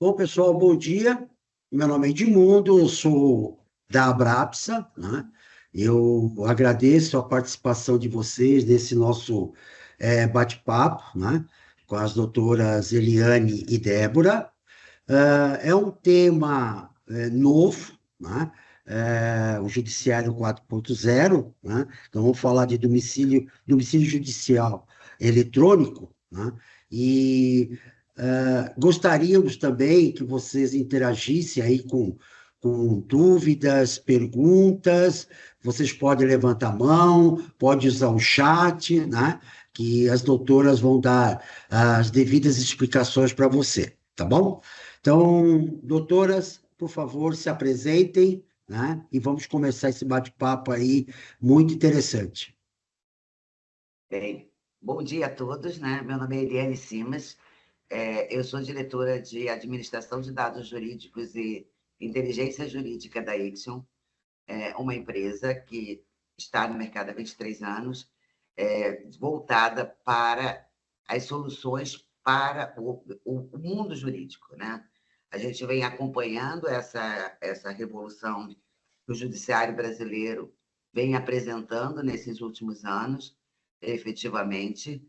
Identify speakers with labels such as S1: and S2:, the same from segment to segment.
S1: Bom, pessoal, bom dia. Meu nome é Edmundo, eu sou da Abrapsa, né? Eu agradeço a participação de vocês nesse nosso bate-papo, né? Com as doutoras Eliane e Débora. É um tema novo, né? O Judiciário 4.0, né? Então, vamos falar de domicílio judicial eletrônico, né? E gostaríamos também que vocês interagissem aí com dúvidas, perguntas. Vocês podem levantar a mão, pode usar o chat, né? Que as doutoras vão dar as devidas explicações para você, tá bom? Então, doutoras, por favor, se apresentem, né? E vamos começar esse bate-papo aí muito interessante.
S2: Bem, bom dia a todos, né? Meu nome é Eliane Simas, eu sou diretora de Administração de Dados Jurídicos e Inteligência Jurídica da Ixion, uma empresa que está no mercado há 23 anos, voltada para as soluções para o mundo jurídico, né? A gente vem acompanhando essa revolução que o judiciário brasileiro vem apresentando nesses últimos anos, efetivamente,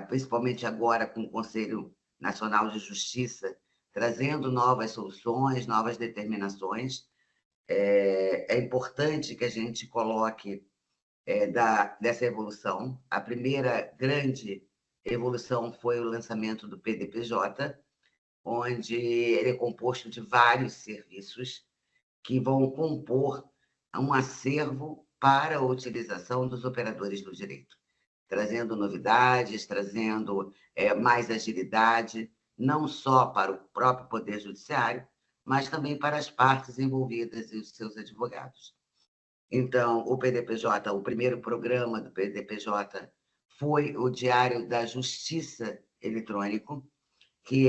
S2: principalmente agora com o Conselho Nacional de Justiça, trazendo novas soluções, novas determinações. É importante que a gente coloque dessa evolução. A primeira grande evolução foi o lançamento do PDPJ, onde ele é composto de vários serviços que vão compor um acervo para a utilização dos operadores do direito, trazendo novidades, trazendo mais agilidade, não só para o próprio Poder Judiciário, mas também para as partes envolvidas e os seus advogados. Então, o PDPJ, o primeiro programa do PDPJ foi o Diário da Justiça Eletrônico, que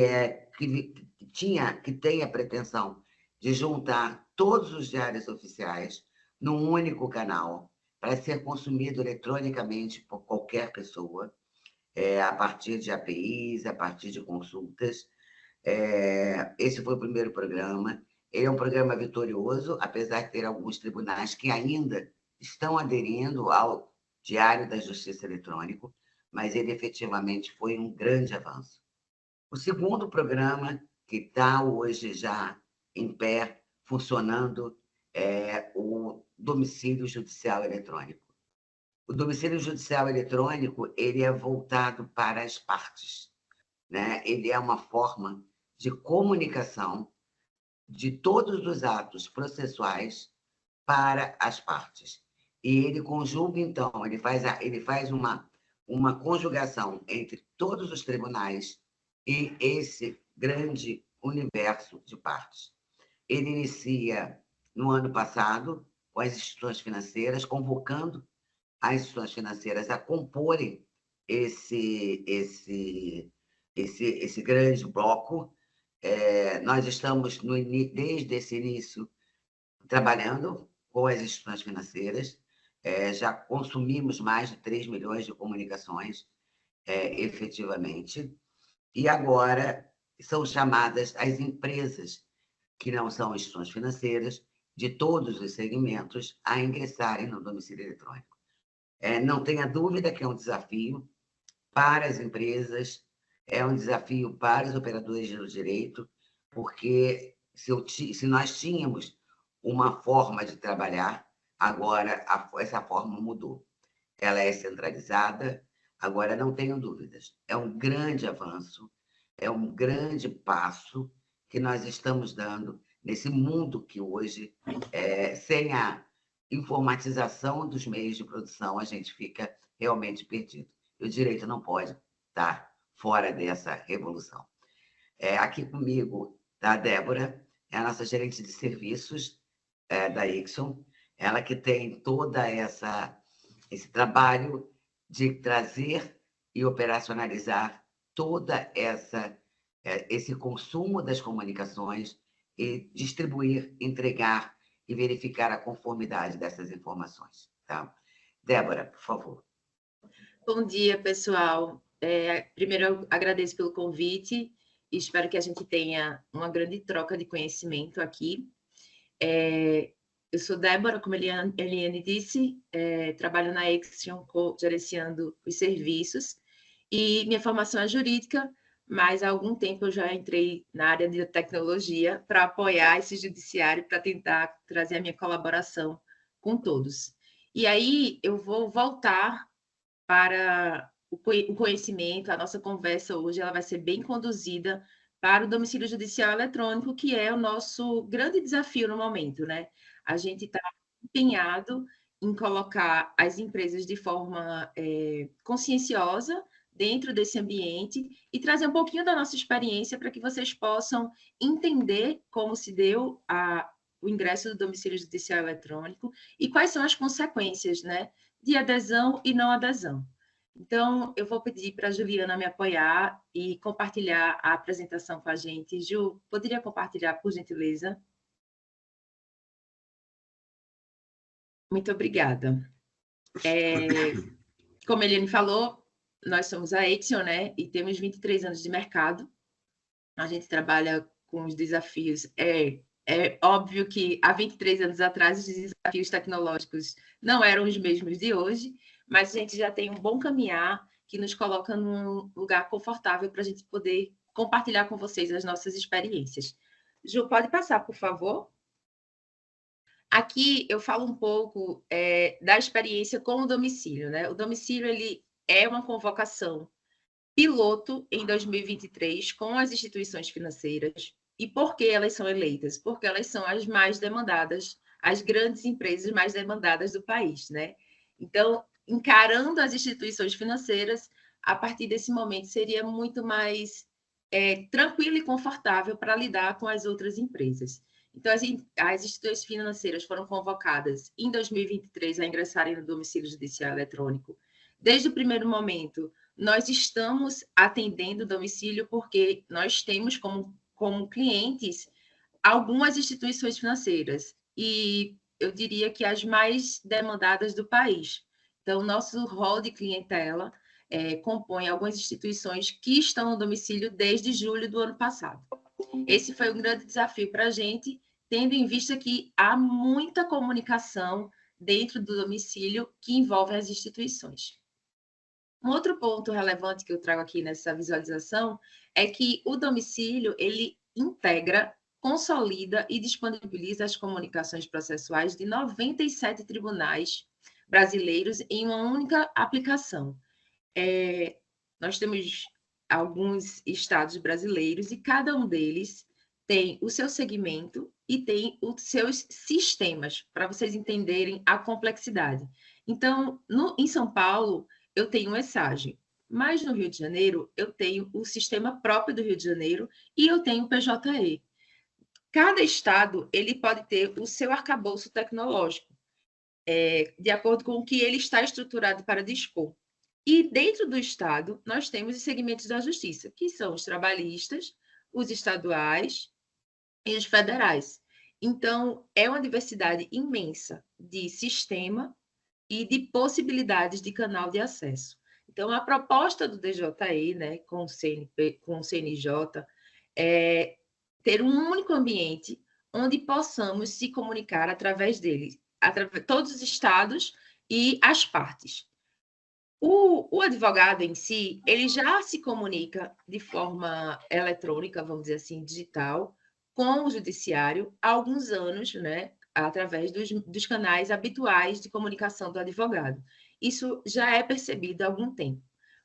S2: tem a pretensão de juntar todos os diários oficiais num único canal para ser consumido eletronicamente por qualquer pessoa, a partir de APIs, a partir de consultas. Esse foi o primeiro programa. Ele é um programa vitorioso, apesar de ter alguns tribunais que ainda estão aderindo ao Diário da Justiça Eletrônico, mas ele efetivamente foi um grande avanço. O segundo programa, que está hoje já em pé, funcionando, é o domicílio judicial eletrônico. O domicílio judicial eletrônico ele é voltado para as partes, né? Ele é uma forma de comunicação de todos os atos processuais para as partes. E ele conjuga, então, ele faz uma conjugação entre todos os tribunais e esse grande universo de partes. Ele inicia no ano passado com as instituições financeiras, convocando as instituições financeiras a comporem esse grande bloco. Nós estamos, desde esse início, trabalhando com as instituições financeiras, já consumimos mais de 3 milhões de comunicações, efetivamente, e agora são chamadas as empresas, que não são instituições financeiras, de todos os segmentos, a ingressarem no domicílio eletrônico. Não tenha dúvida que é um desafio para as empresas, é um desafio para os operadores do direito, porque se nós tínhamos uma forma de trabalhar, agora essa forma mudou. Ela é centralizada, agora não tenho dúvidas. É um grande avanço, é um grande passo que nós estamos dando nesse mundo que hoje, sem a informatização dos meios de produção, a gente fica realmente perdido. E o direito não pode estar fora dessa revolução. Aqui comigo está a Débora, é a nossa gerente de serviços da Ixion, ela que tem toda esse trabalho de trazer e operacionalizar toda esse consumo das comunicações e distribuir, entregar e verificar a conformidade dessas informações. Tá? Débora, por favor.
S3: Bom dia, pessoal. Primeiro, eu agradeço pelo convite espero que a gente tenha uma grande troca de conhecimento aqui. Eu sou Débora, como a Eliane disse, trabalho na Action, gerenciando os serviços, e minha formação é jurídica, mas há algum tempo eu já entrei na área de tecnologia para apoiar esse judiciário, para tentar trazer a minha colaboração com todos. E aí eu vou voltar para o conhecimento, a nossa conversa hoje ela vai ser bem conduzida para o domicílio judicial eletrônico, que é o nosso grande desafio no momento, né? A gente está empenhado em colocar as empresas de forma conscienciosa dentro desse ambiente e trazer um pouquinho da nossa experiência para que vocês possam entender como se deu o ingresso do domicílio judicial eletrônico e quais são as consequências, né, de adesão e não adesão. Então, eu vou pedir para a Juliana me apoiar e compartilhar a apresentação com a gente. Ju, poderia compartilhar, por gentileza? Muito obrigada. Como a Eliane falou, nós somos a Action, né? E temos 23 anos de mercado. A gente trabalha com os desafios. É óbvio que há 23 anos atrás os desafios tecnológicos não eram os mesmos de hoje, mas a gente já tem um bom caminhar que nos coloca num lugar confortável para a gente poder compartilhar com vocês as nossas experiências. Ju, pode passar, por favor? Aqui eu falo um pouco da experiência com o domicílio, né? O domicílio ele é uma convocação piloto em 2023 com as instituições financeiras. E por que elas são eleitas? Porque elas são as mais demandadas, as grandes empresas mais demandadas do país, né? Então, encarando as instituições financeiras, a partir desse momento seria muito mais tranquilo e confortável para lidar com as outras empresas. Então, as instituições financeiras foram convocadas em 2023 a ingressarem no domicílio judicial eletrônico. Desde o primeiro momento, nós estamos atendendo o domicílio porque nós temos como clientes algumas instituições financeiras e eu diria que as mais demandadas do país. Então, nosso rol de clientela compõe algumas instituições que estão no domicílio desde julho do ano passado. Esse foi um grande desafio para a gente, tendo em vista que há muita comunicação dentro do domicílio que envolve as instituições. Um outro ponto relevante que eu trago aqui nessa visualização é que o domicílio, ele integra, consolida e disponibiliza as comunicações processuais de 97 tribunais brasileiros em uma única aplicação. Nós temos alguns estados brasileiros e cada um deles tem o seu segmento e tem os seus sistemas, para vocês entenderem a complexidade. Então, em São Paulo, eu tenho o ESAGE, mas no Rio de Janeiro, eu tenho o sistema próprio do Rio de Janeiro e eu tenho o PJE. Cada estado ele pode ter o seu arcabouço tecnológico, de acordo com o que ele está estruturado para dispor. E dentro do estado, nós temos os segmentos da justiça, que são os trabalhistas, os estaduais e os federais. Então, é uma diversidade imensa de sistema e de possibilidades de canal de acesso. Então, a proposta do DJI, né, com o CNJ, é ter um único ambiente onde possamos se comunicar através dele, todos os estados e as partes. O advogado em si, ele já se comunica de forma eletrônica, vamos dizer assim, digital, com o judiciário há alguns anos, né, através dos canais habituais de comunicação do advogado. Isso já é percebido há algum tempo.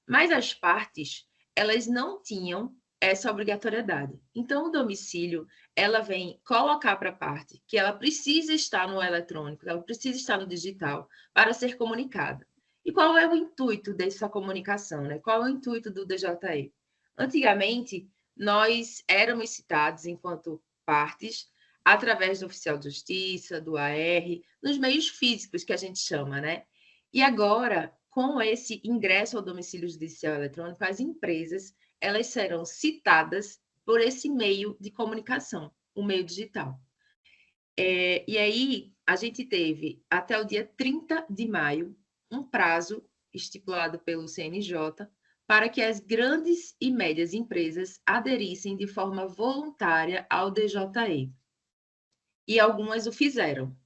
S3: Mas as partes, elas não tinham essa obrigatoriedade. Então, o domicílio, ela vem colocar para a parte que ela precisa estar no eletrônico, ela precisa estar no digital para ser comunicada. E qual é o intuito dessa comunicação, né? Qual é o intuito do DJI? Antigamente, nós éramos citados enquanto partes através do oficial de justiça, do AR, nos meios físicos que a gente chama, né? E agora, com esse ingresso ao domicílio judicial eletrônico, as empresas elas serão citadas por esse meio de comunicação, o meio digital. E aí, a gente teve até o dia 30 de maio um prazo estipulado pelo CNJ para que as grandes e médias empresas aderissem de forma voluntária ao DJE. E algumas o fizeram.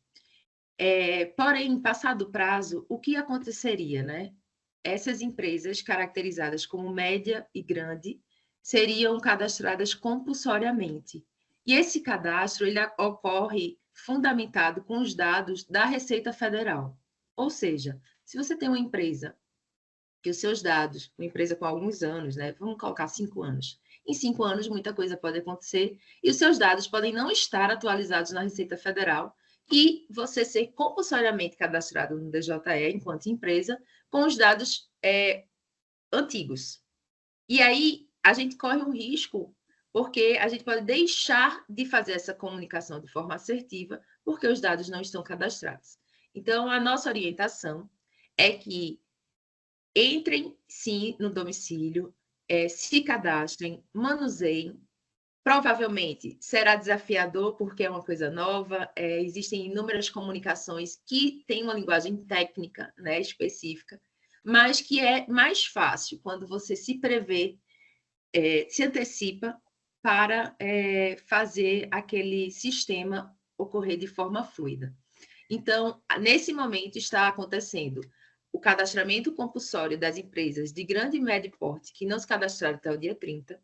S3: Porém, passado o prazo, o que aconteceria, né? Essas empresas, caracterizadas como média e grande, seriam cadastradas compulsoriamente. E esse cadastro ele ocorre fundamentado com os dados da Receita Federal. Ou seja, se você tem uma empresa que os seus dados, uma empresa com alguns anos, né? Vamos colocar 5 anos. Em 5 anos, muita coisa pode acontecer e os seus dados podem não estar atualizados na Receita Federal e você ser compulsoriamente cadastrado no DJE enquanto empresa com os dados antigos. E aí, a gente corre um risco, porque a gente pode deixar de fazer essa comunicação de forma assertiva, porque os dados não estão cadastrados. Então, a nossa orientação é que entrem, sim, no domicílio, se cadastrem, manuseiem. Provavelmente será desafiador, porque é uma coisa nova, existem inúmeras comunicações que têm uma linguagem técnica, né, específica, mas que é mais fácil quando você se prevê, se antecipa para fazer aquele sistema ocorrer de forma fluida. Então, nesse momento está acontecendo o cadastramento compulsório das empresas de grande e médio porte que não se cadastraram até o dia 30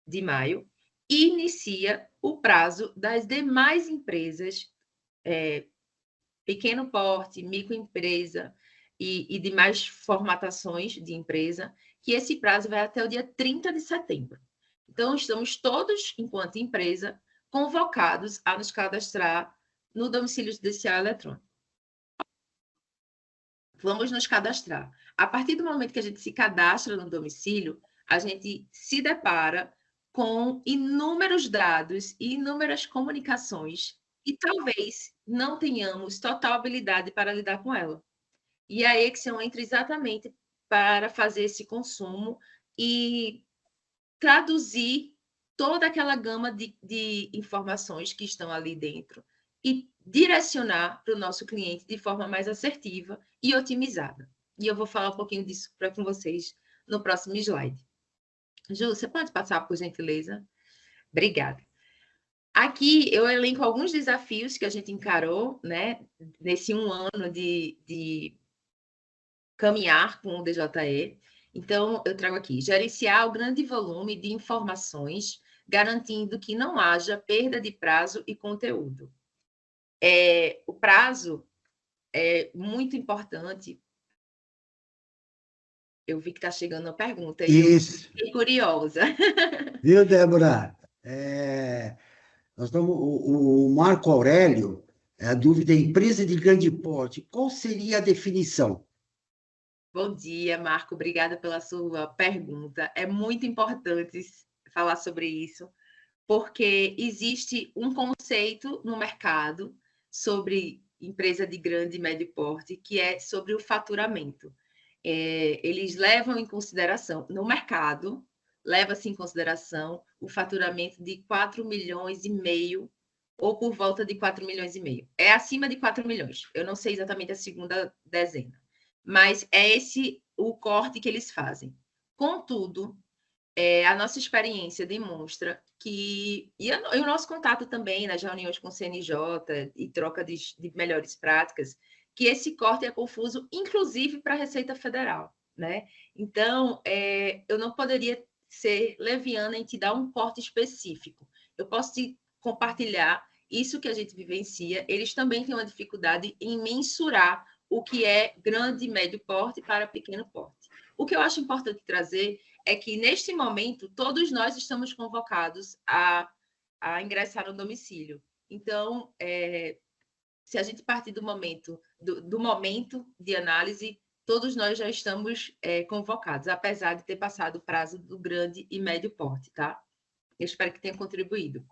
S3: de maio, e inicia o prazo das demais empresas, pequeno porte, microempresa e demais formatações de empresa, que esse prazo vai até o dia 30 de setembro. Então, estamos todos, enquanto empresa, convocados a nos cadastrar no domicílio judicial eletrônico. Vamos nos cadastrar. A partir do momento que a gente se cadastra no domicílio, a gente se depara com inúmeros dados e inúmeras comunicações e talvez não tenhamos total habilidade para lidar com ela. E a Exxon entra exatamente para fazer esse consumo e traduzir toda aquela gama de informações que estão ali dentro e direcionar para o nosso cliente de forma mais assertiva e otimizada. E eu vou falar um pouquinho disso com vocês no próximo slide. Ju, você pode passar, por gentileza? Obrigada. Aqui eu elenco alguns desafios que a gente encarou, né, nesse 1 ano de caminhar com o DJE. Então, eu trago aqui, gerenciar o grande volume de informações, garantindo que não haja perda de prazo e conteúdo. O prazo é muito importante. Eu vi que está chegando uma pergunta e eu fiquei curiosa.
S1: Viu, Débora? Nós estamos, o Marco Aurélio, a dúvida é empresa de grande porte. Qual seria a definição?
S3: Bom dia, Marco. Obrigada pela sua pergunta. É muito importante falar sobre isso, porque existe um conceito no mercado sobre empresa de grande e médio porte, que é sobre o faturamento. Eles levam em consideração, no mercado, leva-se em consideração o faturamento de 4,5 milhões ou por volta de 4,5 milhões. É acima de 4 milhões. Eu não sei exatamente a segunda dezena, mas é esse o corte que eles fazem. Contudo, a nossa experiência demonstra que, e o nosso contato também nas reuniões com o CNJ e troca de melhores práticas, que esse corte é confuso, inclusive para a Receita Federal, né? Então, eu não poderia ser leviana em te dar um corte específico. Eu posso te compartilhar isso que a gente vivencia. Eles também têm uma dificuldade em mensurar o que é grande e médio porte para pequeno porte. O que eu acho importante trazer é que, neste momento, todos nós estamos convocados a ingressar no domicílio. Então, se a gente partir do momento de análise, todos nós já estamos convocados, apesar de ter passado o prazo do grande e médio porte, tá? Eu espero que tenha contribuído.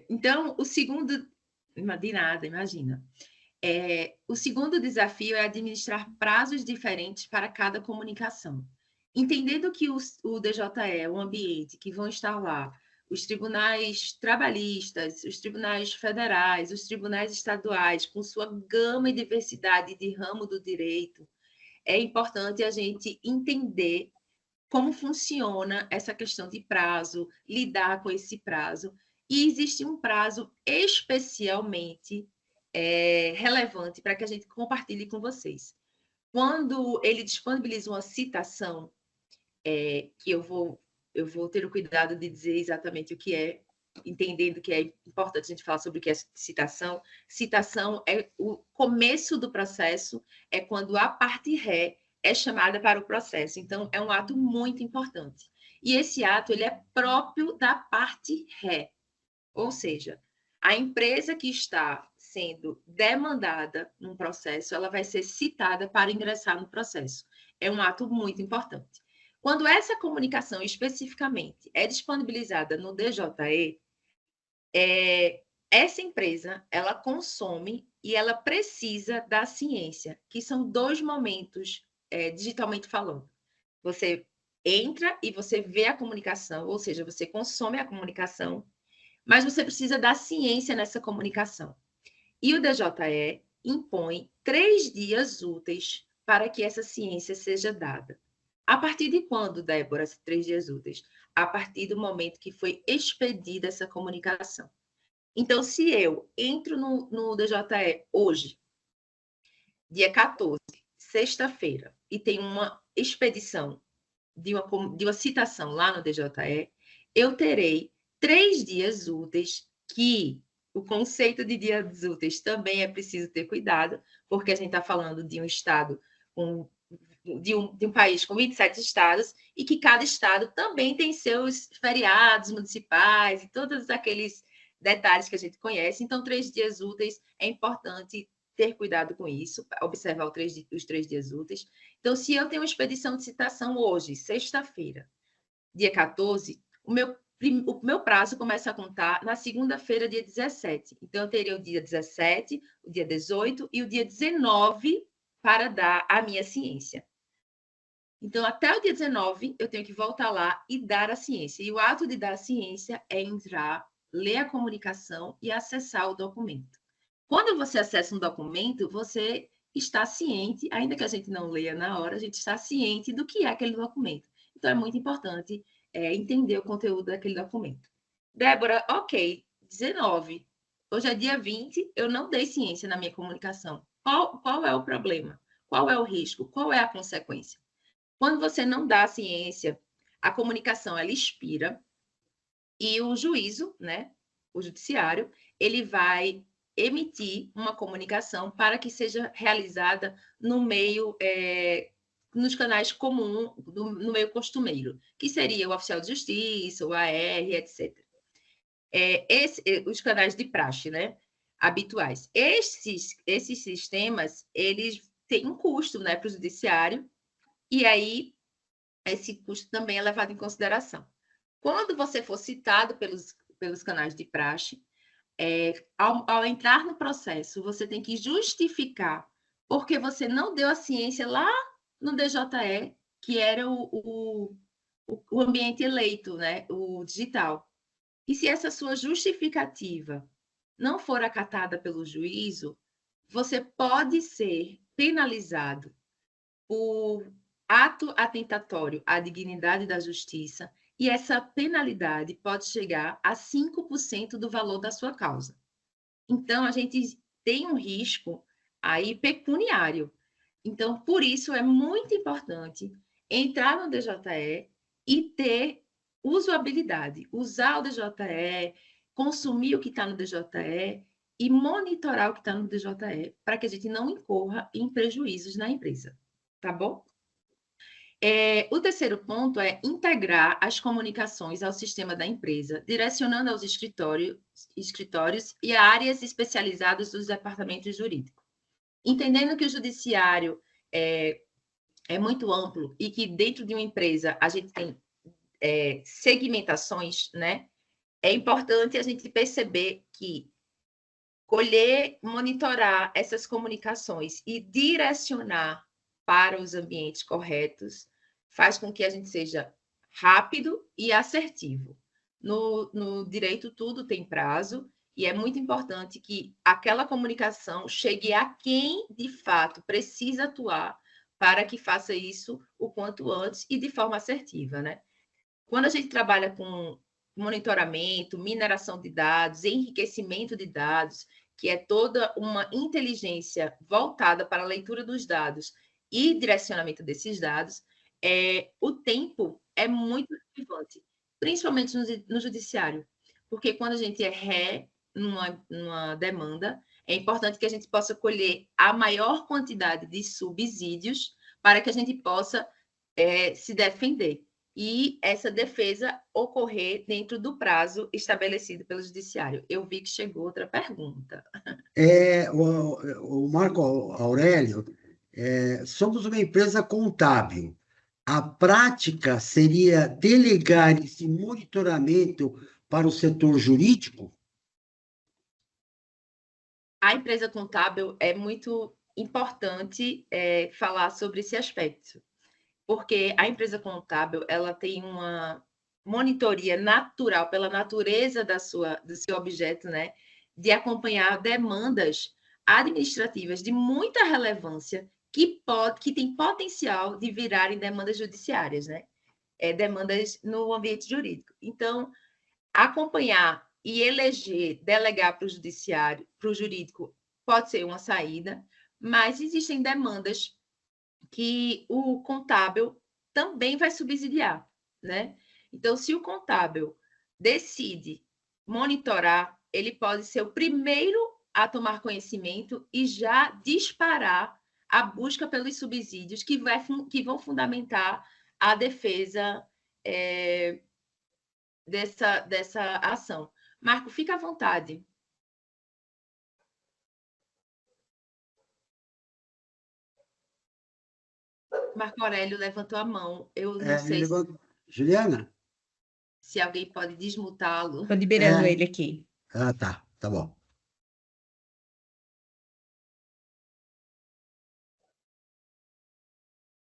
S3: Então, o segundo... De nada, imagina. O segundo desafio é administrar prazos diferentes para cada comunicação. Entendendo que o DJE é um ambiente que vão estar lá os tribunais trabalhistas, os tribunais federais, os tribunais estaduais, com sua gama e diversidade de ramo do direito, é importante a gente entender como funciona essa questão de prazo, lidar com esse prazo. E existe um prazo especialmente relevante para que a gente compartilhe com vocês. Quando ele disponibiliza uma citação, que eu vou ter o cuidado de dizer exatamente o que é, entendendo que é importante a gente falar sobre o que é citação. Citação é o começo do processo, é quando a parte ré é chamada para o processo. Então, é um ato muito importante. E esse ato ele é próprio da parte ré, ou seja, a empresa que está sendo demandada num processo, ela vai ser citada para ingressar no processo. É um ato muito importante. Quando essa comunicação especificamente é disponibilizada no DJE, essa empresa ela consome e ela precisa da ciência, que são 2 momentos, digitalmente falando. Você entra e você vê a comunicação, ou seja, você consome a comunicação, mas você precisa da ciência nessa comunicação. E o DJE impõe 3 dias úteis para que essa ciência seja dada. A partir de quando, Débora, esses 3 dias úteis? A partir do momento que foi expedida essa comunicação. Então, se eu entro no DJE hoje, dia 14, sexta-feira, e tenho uma expedição de uma citação lá no DJE, eu terei 3 dias úteis, que o conceito de dias úteis também é preciso ter cuidado, porque a gente está falando de um estado, de um país com 27 estados, e que cada estado também tem seus feriados municipais e todos aqueles detalhes que a gente conhece. Então, 3 dias úteis é importante ter cuidado com isso, observar os 3 dias úteis. Então, se eu tenho uma expedição de citação hoje, sexta-feira, dia 14, o meu prazo começa a contar na segunda-feira, dia 17. Então, eu teria o dia 17, o dia 18 e o dia 19 para dar a minha ciência. Então, até o dia 19, eu tenho que voltar lá e dar a ciência. E o ato de dar a ciência é entrar, ler a comunicação e acessar o documento. Quando você acessa um documento, você está ciente, ainda que a gente não leia na hora, a gente está ciente do que é aquele documento. Então, é muito importante entender o conteúdo daquele documento. Débora, ok, 19. Hoje é dia 20, eu não dei ciência na minha comunicação. Qual é o problema? Qual é o risco? Qual é a consequência? Quando você não dá a ciência, a comunicação ela expira e o juízo, né, o judiciário, ele vai emitir uma comunicação para que seja realizada no meio, nos canais comuns, no meio costumeiro, que seria o oficial de justiça, o AR, etc. Os canais de praxe, né, habituais. Esses sistemas, eles têm um custo, né, para o judiciário, e aí esse custo também é levado em consideração. Quando você for citado pelos canais de praxe, ao entrar no processo, você tem que justificar porque você não deu a ciência lá no DJE, que era o ambiente eleito, né? O digital. E se essa sua justificativa não for acatada pelo juízo, você pode ser penalizado por ato atentatório à dignidade da justiça, e essa penalidade pode chegar a 5% do valor da sua causa. Então, a gente tem um risco aí pecuniário. Então, por isso é muito importante entrar no DJE e ter usabilidade, usar o DJE, consumir o que está no DJE e monitorar o que está no DJE, para que a gente não incorra em prejuízos na empresa. Tá bom? O terceiro ponto é integrar as comunicações ao sistema da empresa, direcionando aos escritórios e áreas especializadas dos departamentos jurídicos. Entendendo que o judiciário é muito amplo e que dentro de uma empresa a gente tem segmentações, né? É importante a gente perceber que colher, monitorar essas comunicações e direcionar para os ambientes corretos faz com que a gente seja rápido e assertivo. No direito, tudo tem prazo, e é muito importante que aquela comunicação chegue a quem, de fato, precisa atuar para que faça isso o quanto antes e de forma assertiva, né? Quando a gente trabalha com monitoramento, mineração de dados, enriquecimento de dados, que é toda uma inteligência voltada para a leitura dos dados e direcionamento desses dados, o tempo é muito relevante, principalmente no judiciário, porque quando a gente é ré numa demanda, é importante que a gente possa colher a maior quantidade de subsídios para que a gente possa se defender e essa defesa ocorrer dentro do prazo estabelecido pelo judiciário. Eu vi que chegou outra pergunta.
S1: O Marco Aurélio, somos uma empresa contábil. A prática seria delegar esse monitoramento para o setor jurídico?
S3: A empresa contábil é muito importante falar sobre esse aspecto, porque a empresa contábil ela tem uma monitoria natural pela natureza do seu objeto, né, de acompanhar demandas administrativas de muita relevância que tem potencial de virarem demandas judiciárias, né? Demandas no ambiente jurídico. Então, acompanhar e eleger, delegar para o judiciário, para o jurídico, pode ser uma saída, mas existem demandas que o contábil também vai subsidiar, né? Então, se o contábil decide monitorar, ele pode ser o primeiro a tomar conhecimento e já disparar a busca pelos subsídios que vão fundamentar a defesa dessa ação. Marco, fica à vontade. Marco Aurélio levantou a mão. Eu não sei
S1: Juliana?
S3: se alguém pode desmutá-lo.
S4: Estou liberando ele aqui.
S1: Ah, tá bom.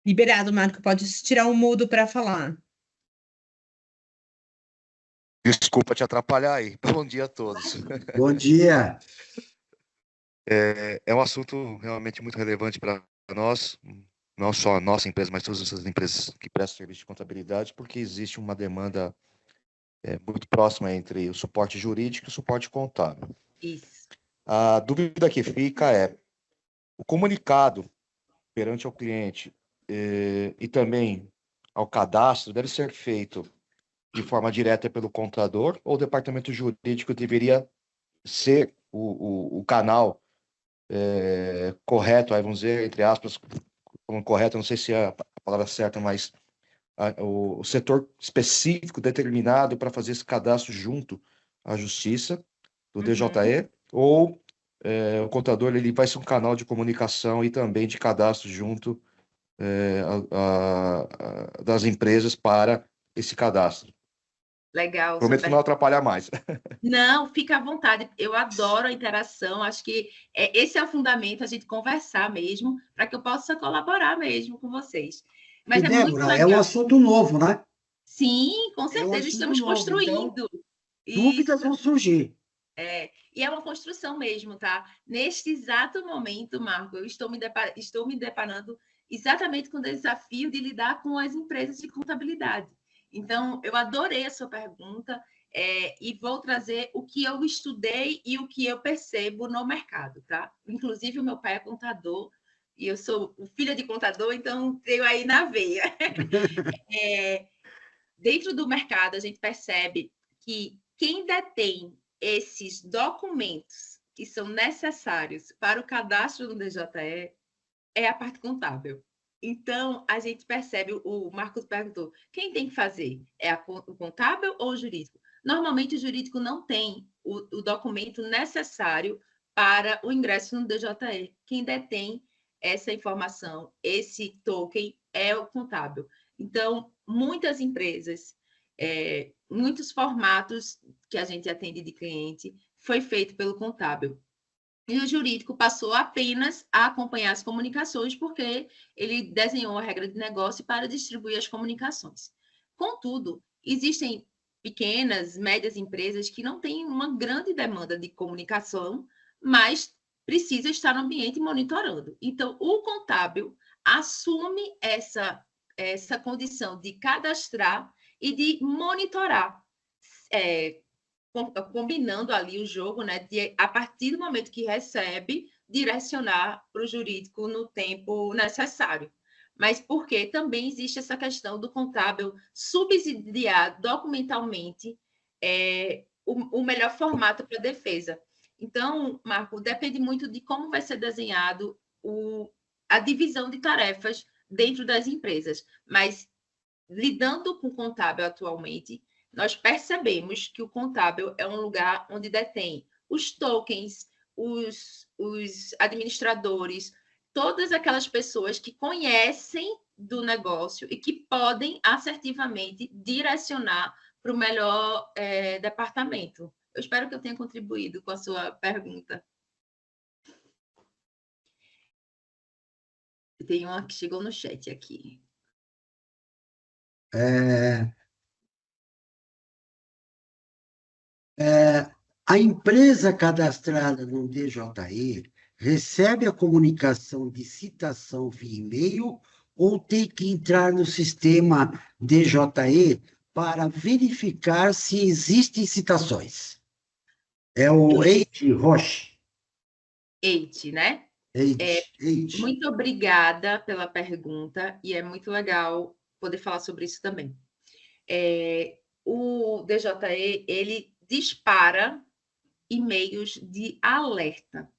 S4: Liberado, Marco. Pode tirar o mudo para falar.
S5: Desculpa te atrapalhar aí. Bom dia a todos.
S1: Bom dia.
S5: É um assunto realmente muito relevante para nós, não só a nossa empresa, mas todas essas empresas que prestam serviço de contabilidade, porque existe uma demanda muito próxima entre o suporte jurídico e o suporte contábil.
S3: Isso.
S5: A dúvida que fica é o comunicado perante ao cliente e também ao cadastro deve ser feito de forma direta pelo contador ou o departamento jurídico deveria ser o canal correto, aí vamos dizer, entre aspas, correto, não sei se é a palavra certa, mas o setor específico determinado para fazer esse cadastro junto à Justiça, do DJE, ou o contador ele vai ser um canal de comunicação e também de cadastro junto das empresas para esse cadastro.
S3: Legal.
S5: Prometo não atrapalhar mais.
S3: Não, fica à vontade. Eu adoro a interação. Acho que esse é o fundamento, a gente conversar mesmo, para que eu possa colaborar mesmo com vocês. Mas
S1: E,
S3: é muito
S1: Débora,
S3: legal.
S1: é um assunto novo, né?
S3: Sim, com certeza, estamos
S1: novo,
S3: construindo.
S1: Então, dúvidas vão surgir.
S3: E é uma construção mesmo, tá? Neste exato momento, Marco, eu estou me deparando exatamente com o desafio de lidar com as empresas de contabilidade. Então, eu adorei a sua pergunta e vou trazer o que eu estudei e o que eu percebo no mercado, tá? Inclusive, o meu pai é contador e eu sou filha de contador, então tenho aí na veia. Dentro do mercado, a gente percebe que quem detém esses documentos que são necessários para o cadastro no DJE é a parte contábil. Então, a gente percebe, o Marcos perguntou, quem tem que fazer? O contábil ou o jurídico? Normalmente, o jurídico não tem o documento necessário para o ingresso no DJE. Quem detém essa informação, esse token, é o contábil. Então, muitas empresas, muitos formatos que a gente atende de cliente, foi feito pelo contábil. E o jurídico passou apenas a acompanhar as comunicações, porque ele desenhou a regra de negócio para distribuir as comunicações. Contudo, existem pequenas, médias empresas que não têm uma grande demanda de comunicação, mas precisa estar no ambiente monitorando. Então, o contábil assume essa condição de cadastrar e de monitorar, combinando ali o jogo, né, de, a partir do momento que recebe, direcionar para o jurídico no tempo necessário. Mas porque também existe essa questão do contábil subsidiar documentalmente o melhor formato para a defesa. Então, Marco, depende muito de como vai ser desenhado a divisão de tarefas dentro das empresas. Mas, lidando com o contábil atualmente, nós percebemos que o contábil é um lugar onde detém os tokens, os administradores, todas aquelas pessoas que conhecem do negócio e que podem assertivamente direcionar para o melhor departamento. Eu espero que eu tenha contribuído com a sua pergunta. Tem uma que chegou no chat aqui.
S1: A empresa cadastrada no DJE recebe a comunicação de citação via e-mail ou tem que entrar no sistema DJE para verificar se existem citações? É o Eide Roche.
S3: Eide, né?
S1: Eide.
S3: Muito obrigada pela pergunta, e é muito legal poder falar sobre isso também. O DJE, ele dispara e-mails de alerta.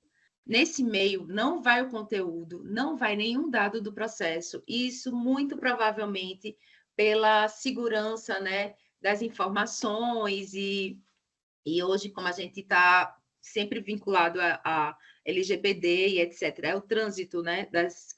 S3: Nesse e-mail não vai o conteúdo, não vai nenhum dado do processo, e isso muito provavelmente pela segurança, né, das informações, e hoje, como a gente está sempre vinculado a LGPD e etc., é o trânsito, né,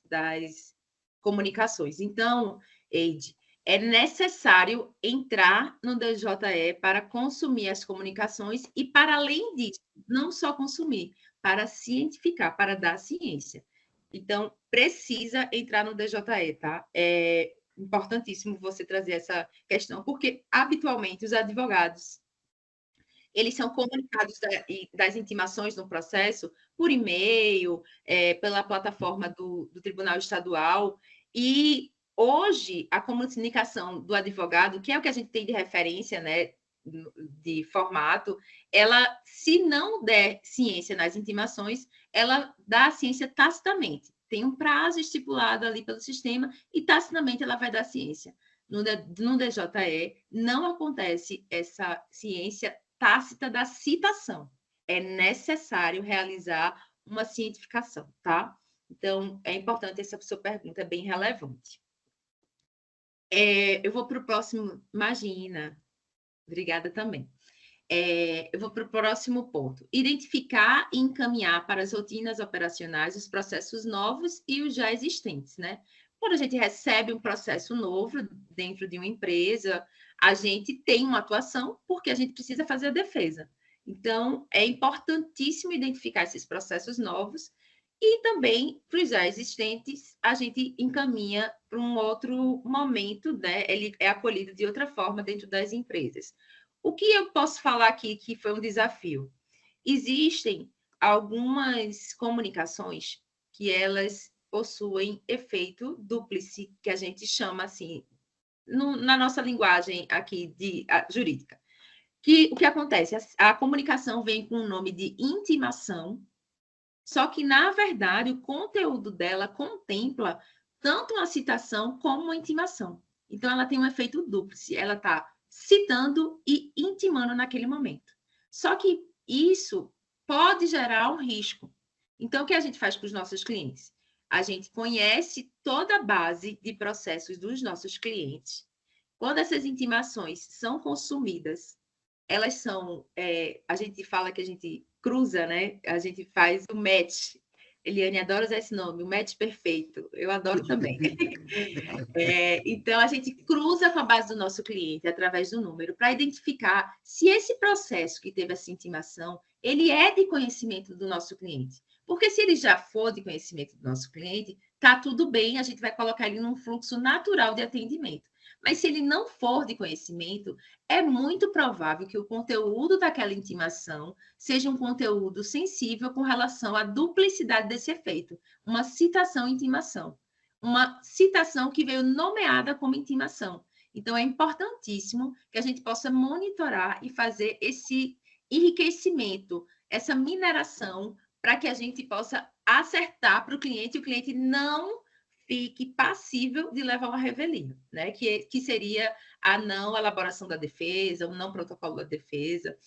S3: das comunicações. Então, Eide, é necessário entrar no DJE para consumir as comunicações e, para além disso, não só consumir, para cientificar, para dar ciência. Então, precisa entrar no DJE, tá? É importantíssimo você trazer essa questão, porque, habitualmente, os advogados, eles são comunicados das intimações no processo por e-mail, pela plataforma do Tribunal Estadual, e hoje a comunicação do advogado, que é o que a gente tem de referência, né, de formato, ela, se não der ciência nas intimações, ela dá a ciência tacitamente. Tem um prazo estipulado ali pelo sistema e tacitamente ela vai dar ciência. No DJE não acontece essa ciência tácita da citação. É necessário realizar uma cientificação, tá? Então, é importante, essa sua pergunta é bem relevante. Eu vou para o próximo, imagina. Obrigada também. Eu vou para o próximo ponto. Identificar e encaminhar para as rotinas operacionais os processos novos e os já existentes, né? Quando a gente recebe um processo novo dentro de uma empresa, a gente tem uma atuação porque a gente precisa fazer a defesa. Então, é importantíssimo identificar esses processos novos e também, para os já existentes, a gente encaminha para um outro momento, né? Ele é acolhido de outra forma dentro das empresas. O que eu posso falar aqui que foi um desafio? Existem algumas comunicações que elas possuem efeito dúplice, que a gente chama assim, na nossa linguagem aqui jurídica. O que acontece? A comunicação vem com o nome de intimação, só que, na verdade, o conteúdo dela contempla tanto uma citação como uma intimação. Então, ela tem um efeito dúplice. Ela está citando e intimando naquele momento. Só que isso pode gerar um risco. Então, o que a gente faz com os nossos clientes? A gente conhece toda a base de processos dos nossos clientes. Quando essas intimações são consumidas, elas são... a gente fala que a gente cruza, né? A gente faz o match. Eliane adora usar esse nome, o match perfeito. Eu adoro também. Então, a gente cruza com a base do nosso cliente, através do número, para identificar se esse processo que teve essa intimação, ele é de conhecimento do nosso cliente. Porque se ele já for de conhecimento do nosso cliente, tá tudo bem, a gente vai colocar ele num fluxo natural de atendimento. Mas se ele não for de conhecimento, é muito provável que o conteúdo daquela intimação seja um conteúdo sensível com relação à duplicidade desse efeito, uma citação e intimação. uma citação que veio nomeada como intimação. Então, é importantíssimo que a gente possa monitorar e fazer esse enriquecimento, essa mineração, para que a gente possa acertar para o cliente não fique passível de levar uma revelia, né? Que seria a não elaboração da defesa, o não protocolo da defesa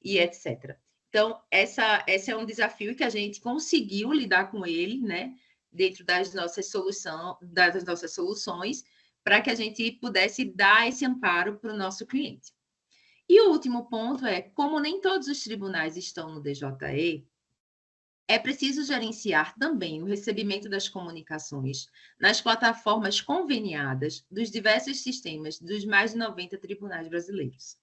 S3: e etc. Então, esse é um desafio que a gente conseguiu lidar com ele, né? Dentro das nossas soluções, para que a gente pudesse dar esse amparo para o nosso cliente. E o último ponto é, como nem todos os tribunais estão no DJE, é preciso gerenciar também o recebimento das comunicações nas plataformas conveniadas dos diversos sistemas dos mais de 90 tribunais brasileiros.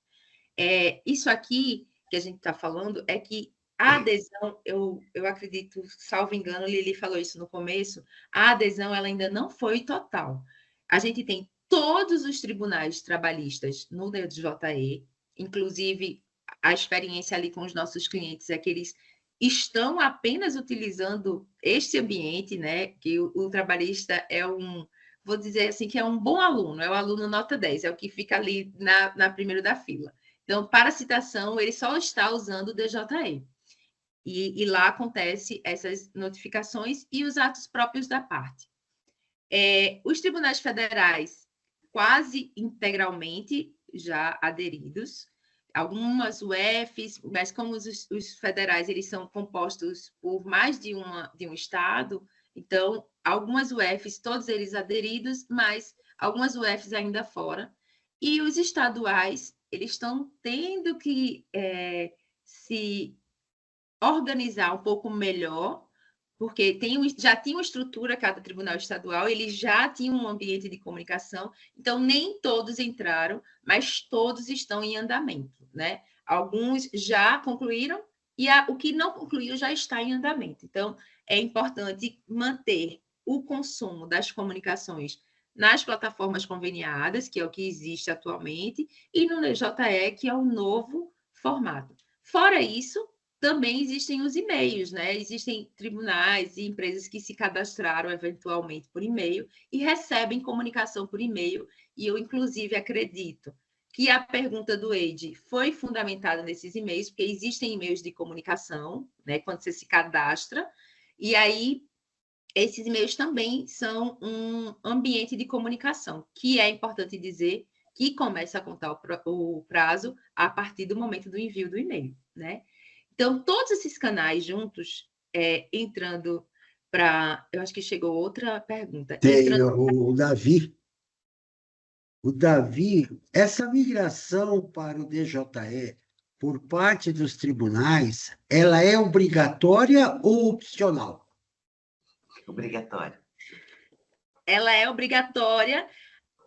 S3: Isso aqui que a gente está falando é que a adesão, eu acredito, salvo engano, Lili falou isso no começo, a adesão ela ainda não foi total. A gente tem todos os tribunais trabalhistas no DJE, inclusive a experiência ali com os nossos clientes é que eles estão apenas utilizando este ambiente, né? Que o trabalhista vou dizer assim, que é um bom aluno, é o aluno nota 10, é o que fica ali na primeira da fila. Então, para citação, ele só está usando o DJE. E lá acontece essas notificações e os atos próprios da parte. Os tribunais federais, quase integralmente já aderidos, algumas UFs, mas como os federais eles são compostos por mais de um estado, então, algumas UFs, todos eles aderidos, mas algumas UFs ainda fora. E os estaduais, eles estão tendo que se organizar um pouco melhor, porque já tinha uma estrutura, cada tribunal estadual, ele já tinha um ambiente de comunicação, então nem todos entraram, mas todos estão em andamento, né? Alguns já concluíram e o que não concluiu já está em andamento. Então, é importante manter o consumo das comunicações nas plataformas conveniadas, que é o que existe atualmente, e no DJE, que é o novo formato. Fora isso, também existem os e-mails, né? Existem tribunais e empresas que se cadastraram eventualmente por e-mail e recebem comunicação por e-mail. E eu, inclusive, acredito que a pergunta do Eide foi fundamentada nesses e-mails, porque existem e-mails de comunicação, né? Quando você se cadastra, e aí esses e-mails também são um ambiente de comunicação, que é importante dizer que começa a contar o prazo a partir do momento do envio do e-mail, né? Então, todos esses canais juntos, entrando para... Eu acho que chegou outra pergunta.
S1: Tem o Davi. O Davi, essa migração para o DJE por parte dos tribunais, ela é obrigatória ou opcional?
S2: Obrigatório.
S3: Ela é obrigatória.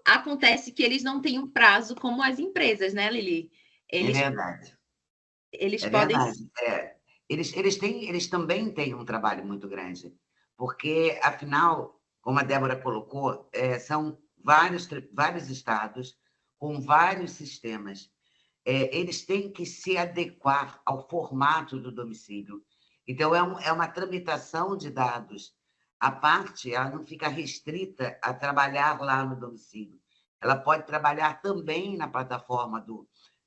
S3: Acontece que eles não têm um prazo como as empresas, né, Lili?
S2: É verdade.
S3: Eles
S2: É
S3: podem...
S2: verdade. Eles também têm um trabalho muito grande, porque, afinal, como a Débora colocou, são vários estados com vários sistemas. Eles têm que se adequar ao formato do domicílio. Então, é uma tramitação de dados. A parte ela não fica restrita a trabalhar lá no domicílio. Ela pode trabalhar também na plataforma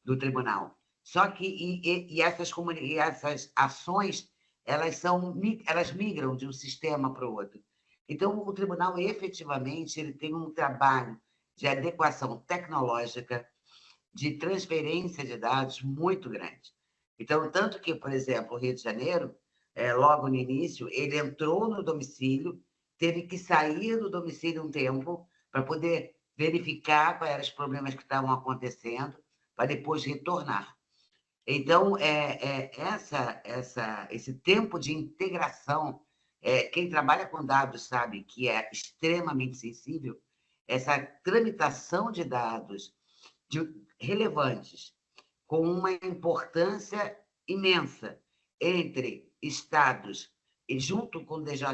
S2: do tribunal. Só que essas ações elas migram de um sistema para o outro. Então, o tribunal, efetivamente, ele tem um trabalho de adequação tecnológica, de transferência de dados muito grande. Então, tanto que, por exemplo, o Rio de Janeiro, logo no início, ele entrou no domicílio, teve que sair do domicílio um tempo para poder verificar quais eram os problemas que estavam acontecendo, para depois retornar. Então, esse tempo de integração, quem trabalha com dados sabe que é extremamente sensível, essa tramitação de dados relevantes, com uma importância imensa entre estados, e junto com o DJE,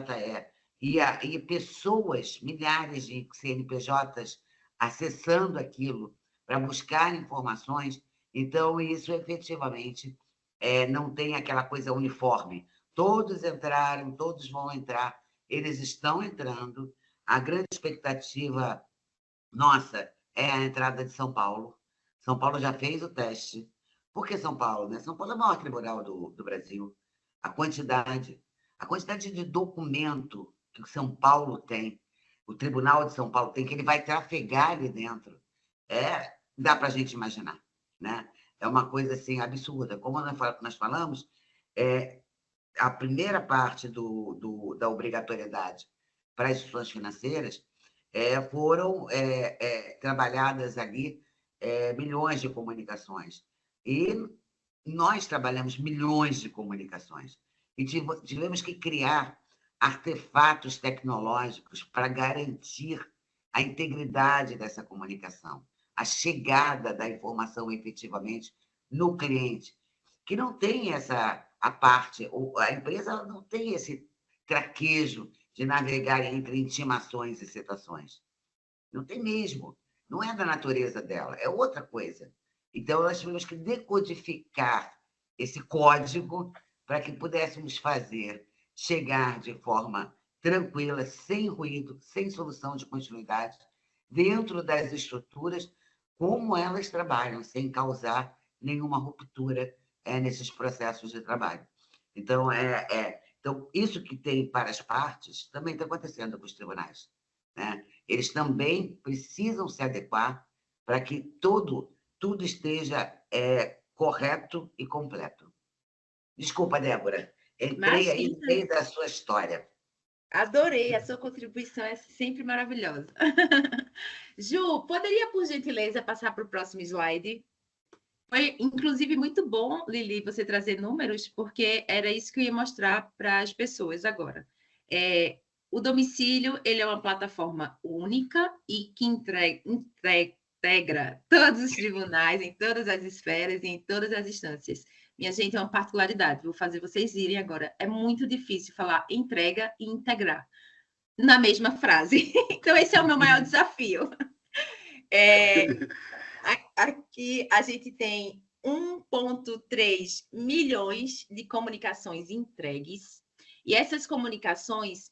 S2: e pessoas, milhares de CNPJs acessando aquilo para buscar informações. Então, isso efetivamente não tem aquela coisa uniforme. Todos entraram, todos vão entrar, eles estão entrando. A grande expectativa nossa é a entrada de São Paulo. São Paulo já fez o teste. Por que São Paulo, né? São Paulo é o maior tribunal do Brasil. A quantidade de documento que o São Paulo tem, o Tribunal de São Paulo tem, que ele vai trafegar ali dentro, dá para a gente imaginar, né? É uma coisa assim absurda. Como nós falamos, a primeira parte da obrigatoriedade para as instituições financeiras foram trabalhadas ali milhões de comunicações. E nós trabalhamos milhões de comunicações. E tivemos que criar artefatos tecnológicos para garantir a integridade dessa comunicação, a chegada da informação efetivamente no cliente, que não tem a empresa não tem esse traquejo de navegar entre intimações e citações. Não tem mesmo. Não é da natureza dela, é outra coisa. Então, nós tivemos que decodificar esse código para que pudéssemos fazer chegar de forma tranquila, sem ruído, sem solução de continuidade, dentro das estruturas, como elas trabalham, sem causar nenhuma ruptura nesses processos de trabalho. Então, então, isso que tem para as partes também está acontecendo com os tribunais, né? Eles também precisam se adequar para que tudo esteja correto e completo. Desculpa, Débora, entrei aí no meio da sua história.
S3: Adorei, a sua contribuição é sempre maravilhosa. Ju, poderia, por gentileza, passar para o próximo slide? Foi, inclusive, muito bom, Lili, você trazer números, porque era isso que eu ia mostrar para as pessoas agora. O domicílio, ele é uma plataforma única e que integra todos os tribunais, em todas as esferas e em todas as instâncias. Minha gente, é uma particularidade, vou fazer vocês irem agora. É muito difícil falar entrega e integrar na mesma frase. Então, esse é o meu maior desafio. Aqui a gente tem 1,3 milhões de comunicações entregues, e essas comunicações,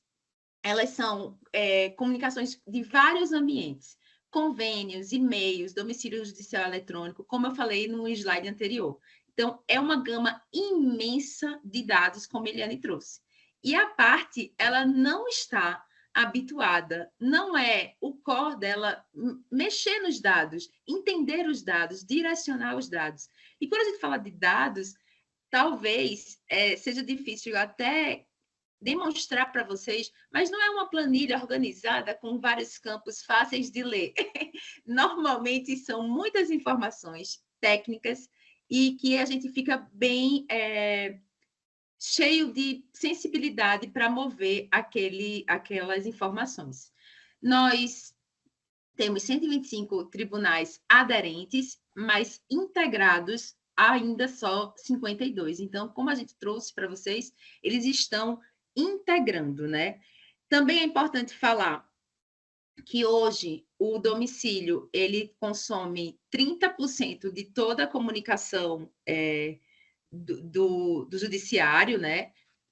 S3: elas são comunicações de vários ambientes, convênios, e-mails, domicílio judicial eletrônico, como eu falei no slide anterior. Então, é uma gama imensa de dados, como a Eliane trouxe. E a parte, ela não está habituada, não é o core dela mexer nos dados, entender os dados, direcionar os dados. E quando a gente fala de dados, talvez seja difícil até demonstrar para vocês, mas não é uma planilha organizada com vários campos fáceis de ler. Normalmente são muitas informações técnicas e que a gente fica bem cheio de sensibilidade para mover aquelas informações. Nós temos 125 tribunais aderentes, mas integrados ainda só 52. Então, como a gente trouxe para vocês, eles estão integrando, né? Também é importante falar que hoje o domicílio ele consome 30% de toda a comunicação do judiciário, né?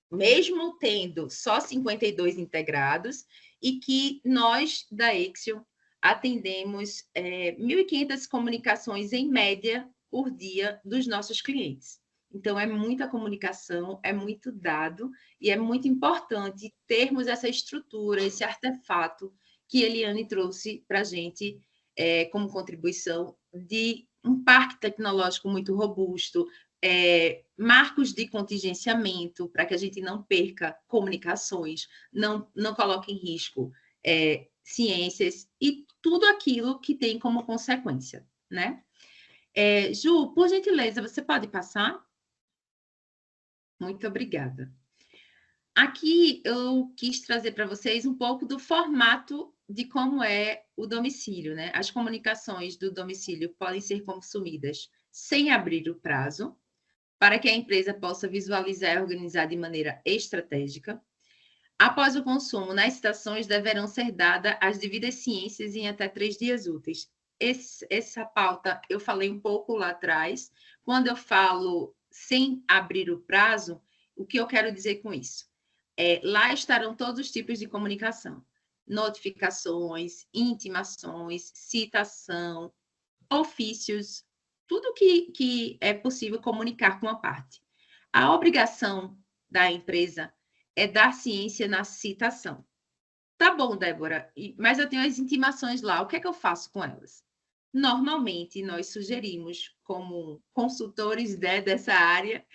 S3: Mesmo tendo só 52 integrados, e que nós, da Exio, atendemos 1.500 comunicações em média por dia dos nossos clientes. Então, é muita comunicação, é muito dado, e é muito importante termos essa estrutura, esse artefato que Eliane trouxe para a gente como contribuição de um parque tecnológico muito robusto, marcos de contingenciamento para que a gente não perca comunicações, não coloque em risco ciências e tudo aquilo que tem como consequência, né? Ju, por gentileza, você pode passar? Muito obrigada. Aqui eu quis trazer para vocês um pouco do formato de como é o domicílio, né? As comunicações do domicílio podem ser consumidas sem abrir o prazo, para que a empresa possa visualizar e organizar de maneira estratégica. Após o consumo, nas estações deverão ser dadas as devidas ciências em até 3 dias úteis. Essa pauta eu falei um pouco lá atrás. Quando eu falo sem abrir o prazo, o que eu quero dizer com isso? Lá estarão todos os tipos de comunicação. notificações, intimações, citação, ofícios, tudo que é possível comunicar com a parte. A obrigação da empresa é dar ciência na citação. Tá bom, Débora, mas eu tenho as intimações lá, o que é que eu faço com elas? Normalmente, nós sugerimos, como consultores, né, dessa área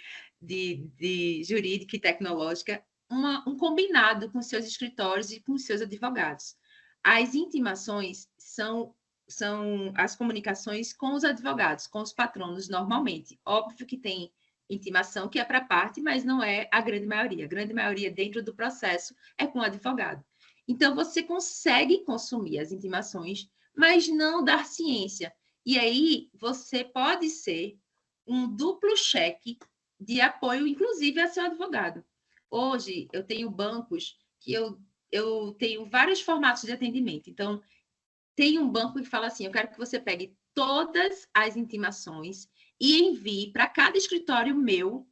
S3: de jurídica e tecnológica, um combinado com seus escritórios e com seus advogados. As intimações são as comunicações com os advogados, com os patronos, normalmente. Óbvio que tem intimação que é para parte, mas não é a grande maioria. A grande maioria, dentro do processo, é com o advogado. Então, você consegue consumir as intimações, mas não dar ciência. E aí, você pode ser um duplo cheque de apoio, inclusive, a seu advogado. Hoje, eu tenho bancos que eu tenho vários formatos de atendimento. Então, tem um banco que fala assim, eu quero que você pegue todas as intimações e envie para cada escritório meu,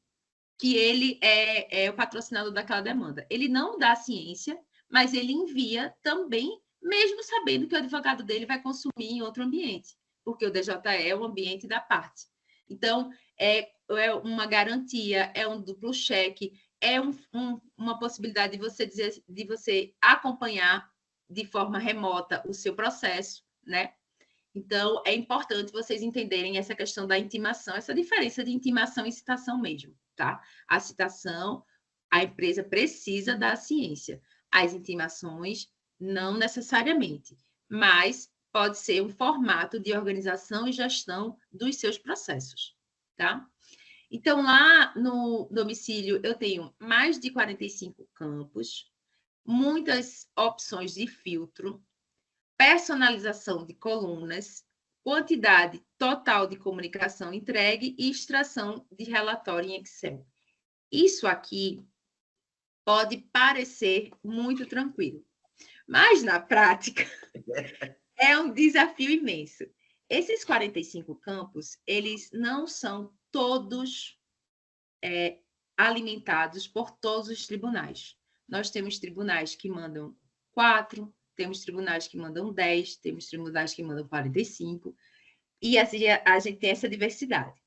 S3: que ele é o patrocinador daquela demanda. Ele não dá ciência, mas ele envia também, mesmo sabendo que o advogado dele vai consumir em outro ambiente, porque o DJE é o ambiente da parte. Então, é uma garantia, é um duplo cheque, é uma possibilidade de você acompanhar de forma remota o seu processo, né? Então, é importante vocês entenderem essa questão da intimação, essa diferença de intimação e citação mesmo, tá? A citação, a empresa precisa da ciência. As intimações, não necessariamente, mas pode ser um formato de organização e gestão dos seus processos, tá? Então, lá no domicílio, eu tenho mais de 45 campos, muitas opções de filtro, personalização de colunas, quantidade total de comunicação entregue e extração de relatório em Excel. Isso aqui pode parecer muito tranquilo, mas na prática é um desafio imenso. Esses 45 campos, eles não são todos alimentados por todos os tribunais. Nós temos tribunais que mandam 4, temos tribunais que mandam 10, temos tribunais que mandam 45, e assim, a gente tem essa diversidade.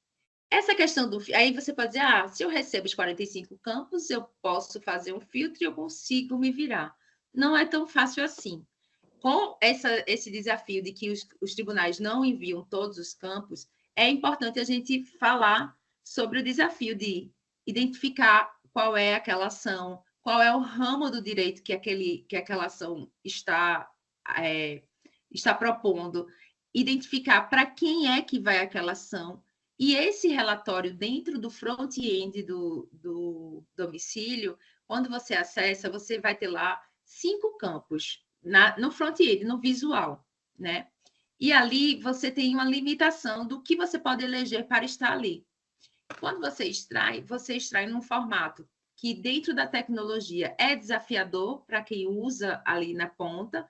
S3: Essa questão do... Aí você pode dizer, se eu recebo os 45 campos, eu posso fazer um filtro e eu consigo me virar. Não é tão fácil assim. Com esse desafio de que os tribunais não enviam todos os campos, é importante a gente falar sobre o desafio de identificar qual é aquela ação, qual é o ramo do direito que aquela ação está propondo, identificar para quem é que vai aquela ação. E esse relatório, dentro do front-end do domicílio, quando você acessa, você vai ter lá 5 campos no front-end, no visual, né? E ali você tem uma limitação do que você pode eleger para estar ali. Quando você extrai num formato que, dentro da tecnologia, é desafiador para quem usa ali na ponta.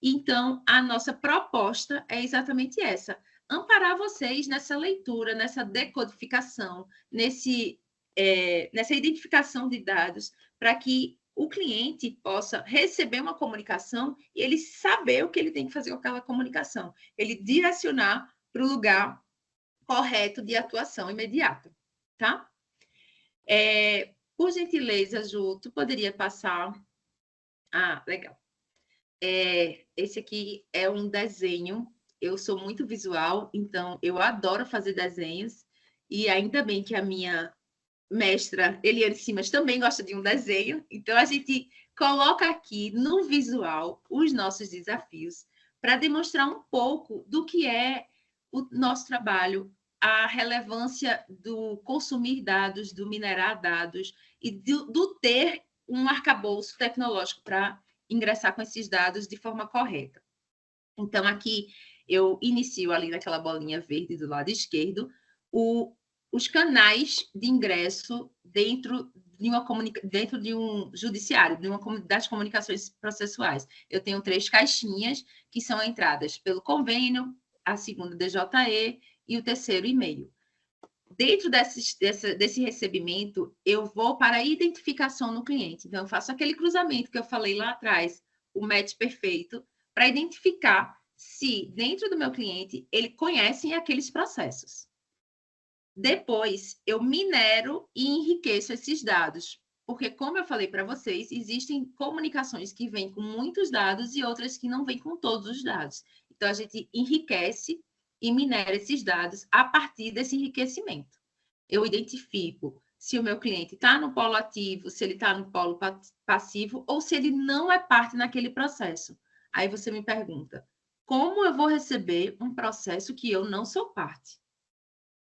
S3: Então, a nossa proposta é exatamente essa: amparar vocês nessa leitura, nessa decodificação, nessa identificação de dados, para que o cliente possa receber uma comunicação e ele saber o que ele tem que fazer com aquela comunicação, ele direcionar para o lugar correto de atuação imediata, tá? Por gentileza, Ju, tu poderia passar... legal. Esse aqui é um desenho. Eu sou muito visual, então eu adoro fazer desenhos, e ainda bem que a minha mestra Eliane Simas também gosta de um desenho, então a gente coloca aqui no visual os nossos desafios para demonstrar um pouco do que é o nosso trabalho, a relevância do consumir dados, do minerar dados e do ter um arcabouço tecnológico para ingressar com esses dados de forma correta. Então, aqui eu inicio ali naquela bolinha verde do lado esquerdo os canais de ingresso dentro de um judiciário, das comunicações processuais. Eu tenho 3 caixinhas, que são entradas pelo convênio, a segunda DJE e o terceiro e-mail. Dentro desse recebimento, eu vou para a identificação no cliente. Então, eu faço aquele cruzamento que eu falei lá atrás, o match perfeito para identificar se, dentro do meu cliente, ele conhece aqueles processos. Depois, eu minero e enriqueço esses dados, porque, como eu falei para vocês, existem comunicações que vêm com muitos dados e outras que não vêm com todos os dados. Então, a gente enriquece e minera esses dados a partir desse enriquecimento. Eu identifico se o meu cliente está no polo ativo, se ele está no polo passivo, ou se ele não é parte naquele processo. Aí você me pergunta, como eu vou receber um processo que eu não sou parte?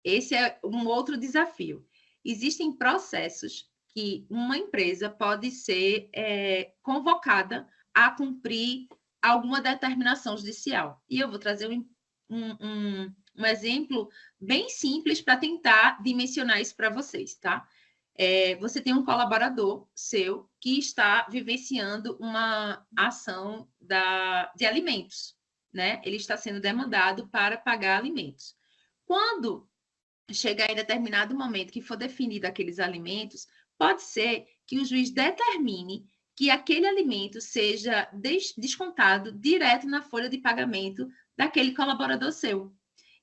S3: Esse é um outro desafio. Existem processos que uma empresa pode ser convocada a cumprir alguma determinação judicial. E eu vou trazer um exemplo bem simples para tentar dimensionar isso para vocês, tá? Você tem um colaborador seu que está vivenciando uma ação de alimentos, né? Ele está sendo demandado para pagar alimentos. Quando chegar em determinado momento que for definido aqueles alimentos, pode ser que o juiz determine que aquele alimento seja descontado direto na folha de pagamento daquele colaborador seu.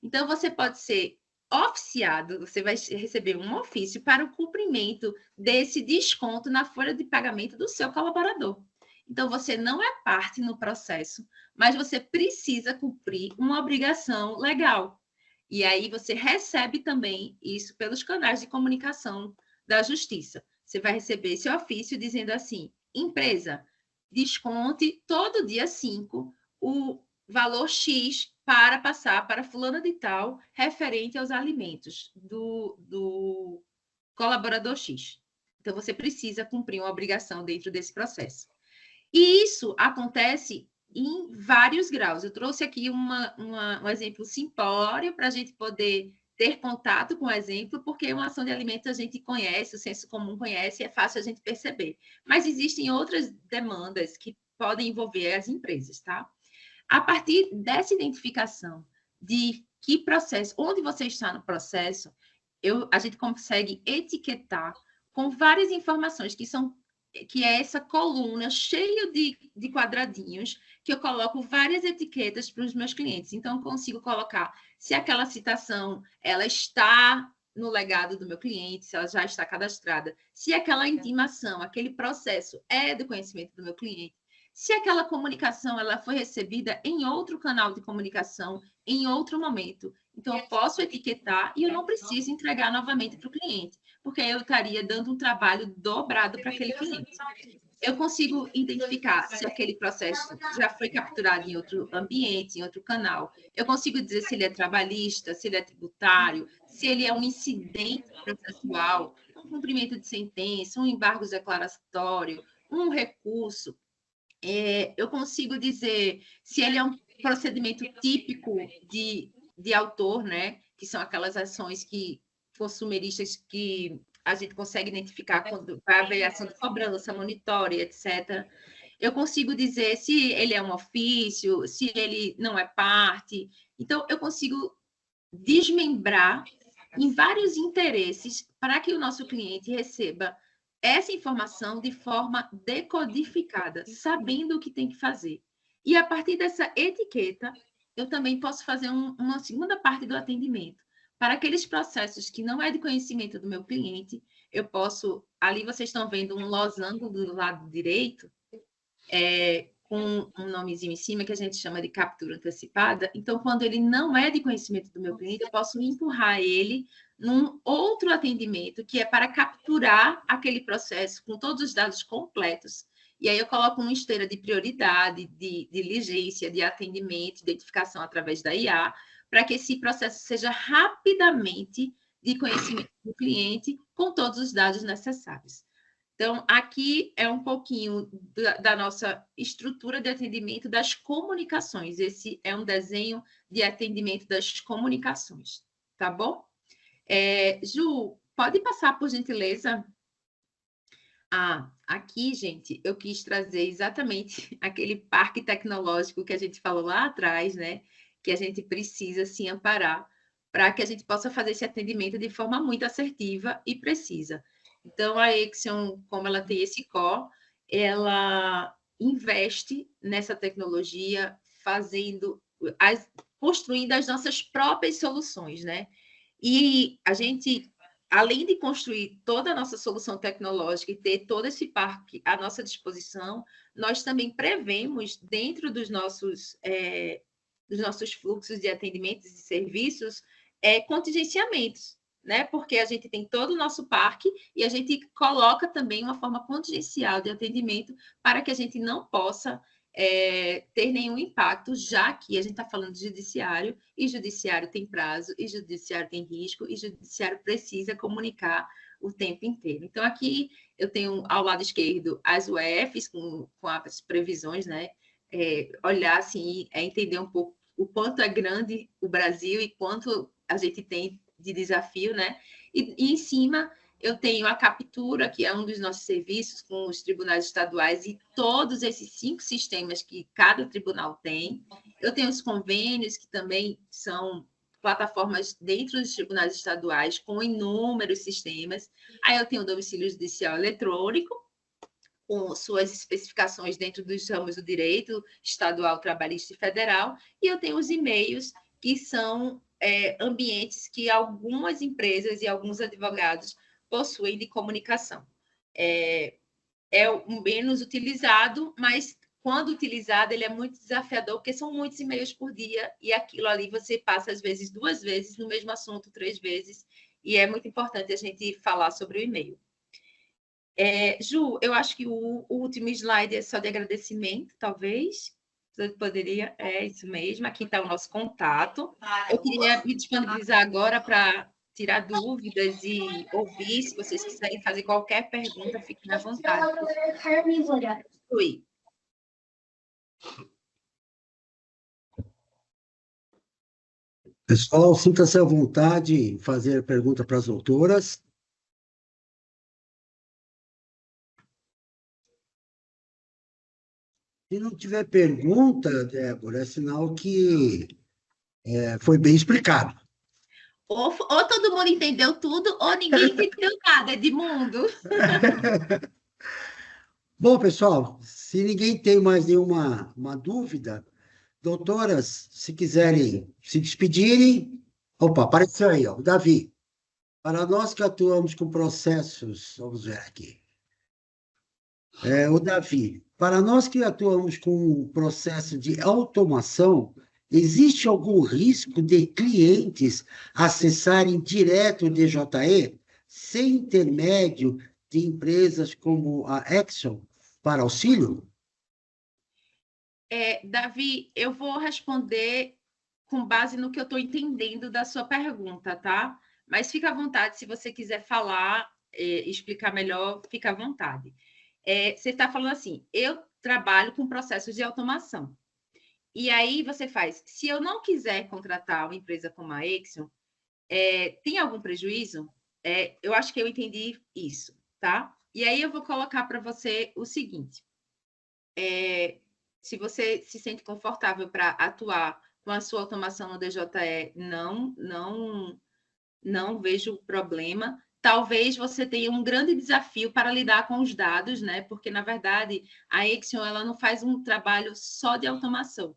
S3: Então, você pode ser oficiado, você vai receber um ofício para o cumprimento desse desconto na folha de pagamento do seu colaborador. Então, você não é parte no processo, mas você precisa cumprir uma obrigação legal. E aí você recebe também isso pelos canais de comunicação da Justiça. Você vai receber esse ofício dizendo assim, empresa, desconte todo dia 5 o valor X para passar para fulana de tal, referente aos alimentos do colaborador X. Então, você precisa cumprir uma obrigação dentro desse processo. E isso acontece em vários graus. Eu trouxe aqui um exemplo simplório para a gente poder ter contato com o exemplo, porque uma ação de alimentos a gente conhece, o senso comum conhece, é fácil a gente perceber. Mas existem outras demandas que podem envolver as empresas, tá? A partir dessa identificação de que processo, onde você está no processo, a gente consegue etiquetar com várias informações que é essa coluna cheia de quadradinhos, que eu coloco várias etiquetas para os meus clientes. Então, eu consigo colocar se aquela citação ela está no legado do meu cliente, se ela já está cadastrada, se aquela intimação, aquele processo é do conhecimento do meu cliente, se aquela comunicação ela foi recebida em outro canal de comunicação, em outro momento. Então, eu posso etiquetar e eu não preciso entregar novamente para o cliente, porque eu estaria dando um trabalho dobrado para aquele cliente. Eu consigo identificar se aquele processo já foi capturado em outro ambiente, em outro canal. Eu consigo dizer se ele é trabalhista, se ele é tributário, se ele é um incidente processual, um cumprimento de sentença, um embargo declaratório, um recurso. Eu consigo dizer se ele é um procedimento típico de autor, né? Que são aquelas ações consumeristas que a gente consegue identificar quando vai a avaliação de cobrança, monitória, etc. Eu consigo dizer se ele é um ofício, se ele não é parte. Então, eu consigo desmembrar em vários interesses para que o nosso cliente receba essa informação de forma decodificada, sabendo o que tem que fazer. E a partir dessa etiqueta, eu também posso fazer uma segunda parte do atendimento. Para aqueles processos que não é de conhecimento do meu cliente, eu posso... Ali vocês estão vendo um losango do lado direito, com um nomezinho em cima, que a gente chama de captura antecipada. Então, quando ele não é de conhecimento do meu cliente, eu posso empurrar ele num outro atendimento, que é para capturar aquele processo com todos os dados completos. E aí eu coloco uma esteira de prioridade, de diligência, de atendimento, identificação através da IA, para que esse processo seja rapidamente de conhecimento do cliente, com todos os dados necessários. Então, aqui é um pouquinho da nossa estrutura de atendimento das comunicações. Esse é um desenho de atendimento das comunicações, tá bom? Ju, pode passar, por gentileza? Aqui, gente, eu quis trazer exatamente aquele parque tecnológico que a gente falou lá atrás, né? Que a gente precisa se amparar para que a gente possa fazer esse atendimento de forma muito assertiva e precisa. Então, a Exion, como ela tem esse core, ela investe nessa tecnologia, construindo as nossas próprias soluções, né? E a gente, além de construir toda a nossa solução tecnológica e ter todo esse parque à nossa disposição, nós também prevemos, dentro dos nossos fluxos de atendimentos e serviços, contingenciamentos, né? Porque a gente tem todo o nosso parque e a gente coloca também uma forma contingencial de atendimento para que a gente não possa ter nenhum impacto, já que a gente está falando de judiciário, e judiciário tem prazo, e judiciário tem risco, e judiciário precisa comunicar o tempo inteiro. Então, aqui eu tenho ao lado esquerdo as UFs com as previsões, né? Olhar assim, entender um pouco o quanto é grande o Brasil e quanto a gente tem de desafio, né? E em cima eu tenho a captura, que é um dos nossos serviços com os tribunais estaduais e todos esses 5 sistemas que cada tribunal tem. Eu tenho os convênios, que também são plataformas dentro dos tribunais estaduais com inúmeros sistemas. Aí eu tenho o domicílio judicial eletrônico, com suas especificações dentro dos ramos do direito estadual, trabalhista e federal, e eu tenho os e-mails, que são ambientes que algumas empresas e alguns advogados possuem de comunicação. É o menos utilizado, mas quando utilizado, ele é muito desafiador, porque são muitos e-mails por dia, e aquilo ali você passa, às vezes, 2 vezes no mesmo assunto, 3 vezes, e é muito importante a gente falar sobre o e-mail. Ju, eu acho que o último slide é só de agradecimento, talvez. Você poderia... É isso mesmo, aqui está o nosso contato. Eu queria me disponibilizar agora para tirar dúvidas e ouvir, se vocês quiserem fazer qualquer pergunta, fiquem à vontade. Oi.
S1: Pessoal, sinta-se à vontade em fazer pergunta para as doutoras. Se não tiver pergunta, Débora, é sinal que foi bem explicado.
S3: Ou todo mundo entendeu tudo, ou ninguém entendeu nada, Edmundo.
S1: Bom, pessoal, se ninguém tem mais nenhuma dúvida, doutoras, se quiserem se despedirem. Opa, apareceu aí, ó, o Davi. Para nós que atuamos com processos, vamos ver aqui. O Davi, para nós que atuamos com o processo de automação, existe algum risco de clientes acessarem direto o DJE, sem intermédio de empresas como a Exxon, para auxílio?
S3: Davi, eu vou responder com base no que eu estou entendendo da sua pergunta, tá? Mas fica à vontade, se você quiser falar, explicar melhor, fica à vontade. Você está falando assim, eu trabalho com processos de automação. E aí você faz, se eu não quiser contratar uma empresa como a Exxon, tem algum prejuízo? Eu acho que eu entendi isso, tá? E aí eu vou colocar para você o seguinte, se você se sente confortável para atuar com a sua automação no DJE, não vejo problema. Talvez você tenha um grande desafio para lidar com os dados, né? Porque, na verdade, a Exxon ela não faz um trabalho só de automação.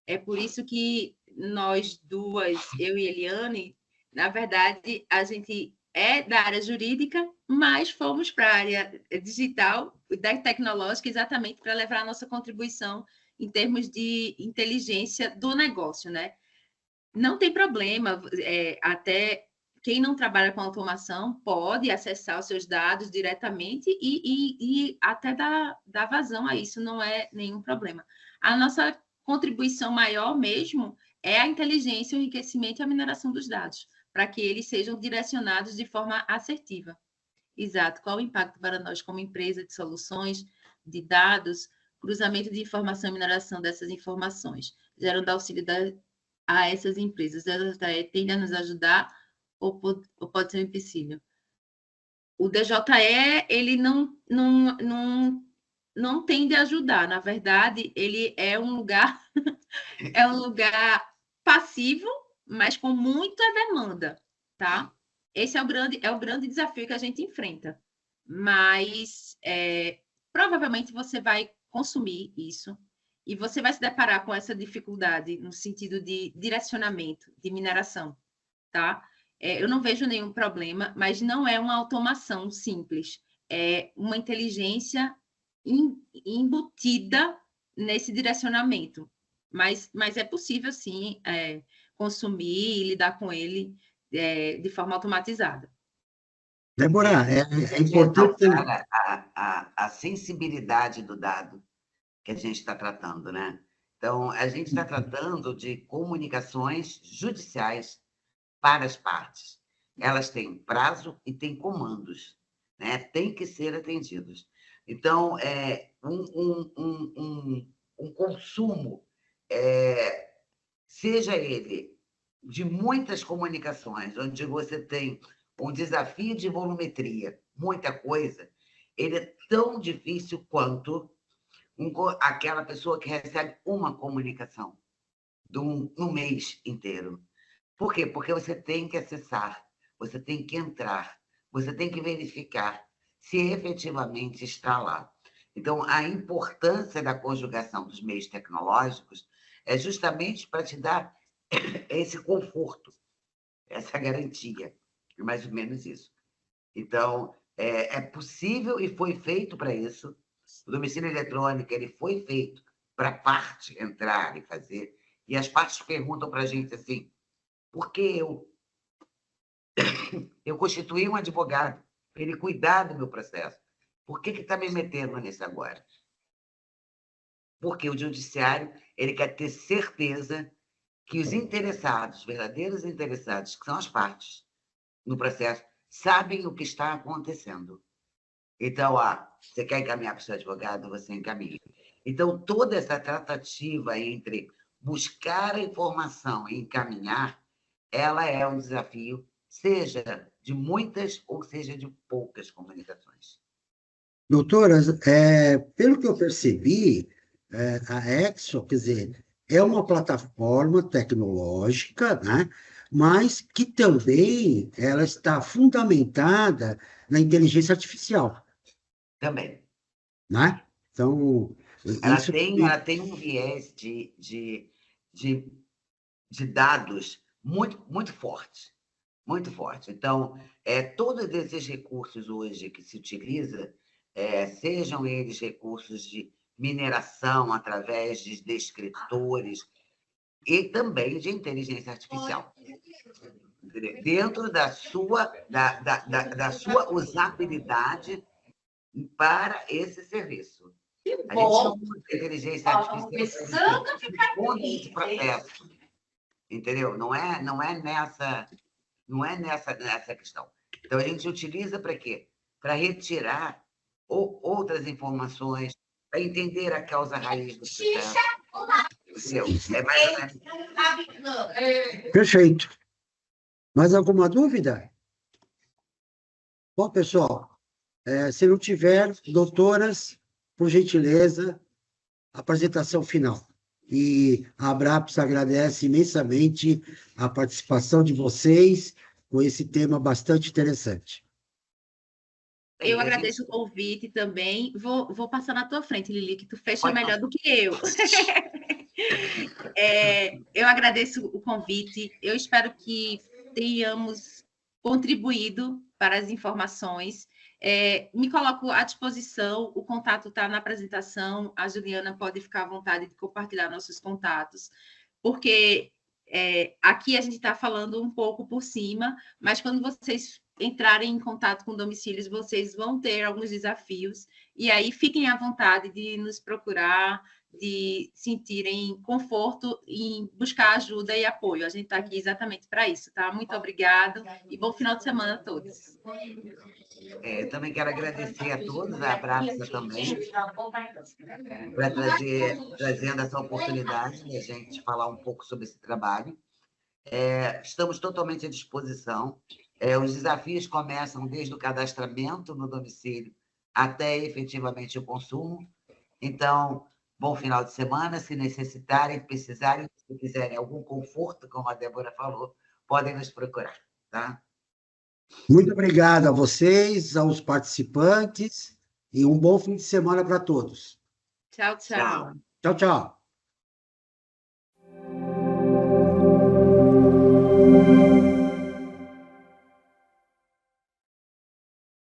S3: É por isso que nós duas, eu e Eliane, na verdade, a gente é da área jurídica, mas fomos para a área digital, da tecnológica, exatamente para levar a nossa contribuição em termos de inteligência do negócio, né? Não tem problema, até quem não trabalha com automação pode acessar os seus dados diretamente e até dar vazão a isso, não é nenhum problema. A nossa contribuição maior mesmo é a inteligência, o enriquecimento e a mineração dos dados, para que eles sejam direcionados de forma assertiva. Exato. Qual o impacto para nós como empresa de soluções, de dados, cruzamento de informação e mineração dessas informações, gerando auxílio a essas empresas? Elas tendem a nos ajudar ou pode ser um empecilho? O DJE, ele não tende a ajudar. Na verdade, ele é um lugar passivo, mas com muita demanda, tá? Esse é o grande desafio que a gente enfrenta. Mas provavelmente você vai consumir isso, e você vai se deparar com essa dificuldade no sentido de direcionamento, de mineração, tá? Eu não vejo nenhum problema, mas não é uma automação simples, é uma inteligência embutida nesse direcionamento. Mas é possível, sim, consumir e lidar com ele de forma automatizada.
S1: Débora, é importante.
S2: A sensibilidade do dado que a gente está tratando, né? Então, a gente está tratando de comunicações judiciais para as partes. Elas têm prazo e têm comandos, né? Tem que ser atendidos. Então, um consumo, seja ele de muitas comunicações, onde você tem um desafio de volumetria, muita coisa, ele é tão difícil quanto aquela pessoa que recebe uma comunicação no mês inteiro. Por quê? Porque você tem que acessar, você tem que entrar, você tem que verificar se efetivamente está lá. Então, a importância da conjugação dos meios tecnológicos é justamente para te dar esse conforto, essa garantia, é mais ou menos isso. Então, é possível e foi feito para isso. O domicílio eletrônico ele foi feito para a parte entrar e fazer, e as partes perguntam para a gente assim, por que eu constituí um advogado para ele cuidar do meu processo? Por que está me metendo nisso agora? Porque o judiciário ele quer ter certeza que os interessados, verdadeiros interessados, que são as partes no processo, sabem o que está acontecendo. Então, você quer encaminhar para o seu advogado, você encaminha. Então, toda essa tratativa entre buscar a informação e encaminhar, ela é um desafio, seja de muitas ou seja de poucas comunicações.
S1: Doutoras, pelo que eu percebi, a Exo, quer dizer, é uma plataforma tecnológica, né? Mas que também ela está fundamentada na inteligência artificial,
S2: Também.
S1: né? Então, isso
S2: Ela tem um viés de dados muito, muito forte. Muito forte. Então, todos esses recursos hoje que se utiliza, sejam eles recursos de mineração através de descritores e também de inteligência artificial, dentro da sua usabilidade para esse serviço. A gente não usa inteligência artificial para esse processo, entendeu? Não é nessa questão. Então, a gente utiliza para quê? Para retirar outras informações, para entender a causa raiz do processo. Entendeu? É mais ou menos.
S1: Perfeito. Mais alguma dúvida? Bom, pessoal, se não tiver, doutoras, por gentileza, apresentação final. E a Abraps agradece imensamente a participação de vocês com esse tema bastante interessante.
S3: Eu agradeço o convite também. Vou passar na tua frente, Lili, que tu fecha melhor do que eu. Eu agradeço o convite. Eu espero que tenhamos contribuído para as informações. Me coloco à disposição. O contato está na apresentação. A Juliana pode ficar à vontade de compartilhar nossos contatos, porque aqui a gente está falando um pouco por cima, mas quando vocês entrarem em contato com domicílios, vocês vão ter alguns desafios, e aí fiquem à vontade de nos procurar, de sentirem conforto em buscar ajuda e apoio. A gente está aqui exatamente para isso, tá? Muito obrigado e bom final de semana a todos.
S2: Eu também quero agradecer a todos, a Abraça também, para trazendo essa oportunidade de a gente falar um pouco sobre esse trabalho. Estamos totalmente à disposição. Os desafios começam desde o cadastramento no domicílio até efetivamente o consumo. Então, bom final de semana. Se necessitarem, precisarem, se quiserem algum conforto, como a Débora falou, podem nos procurar, tá?
S1: Muito obrigado a vocês, aos participantes, e um bom fim de semana para todos.
S3: Tchau, tchau.
S2: Tchau.
S1: Tchau, tchau.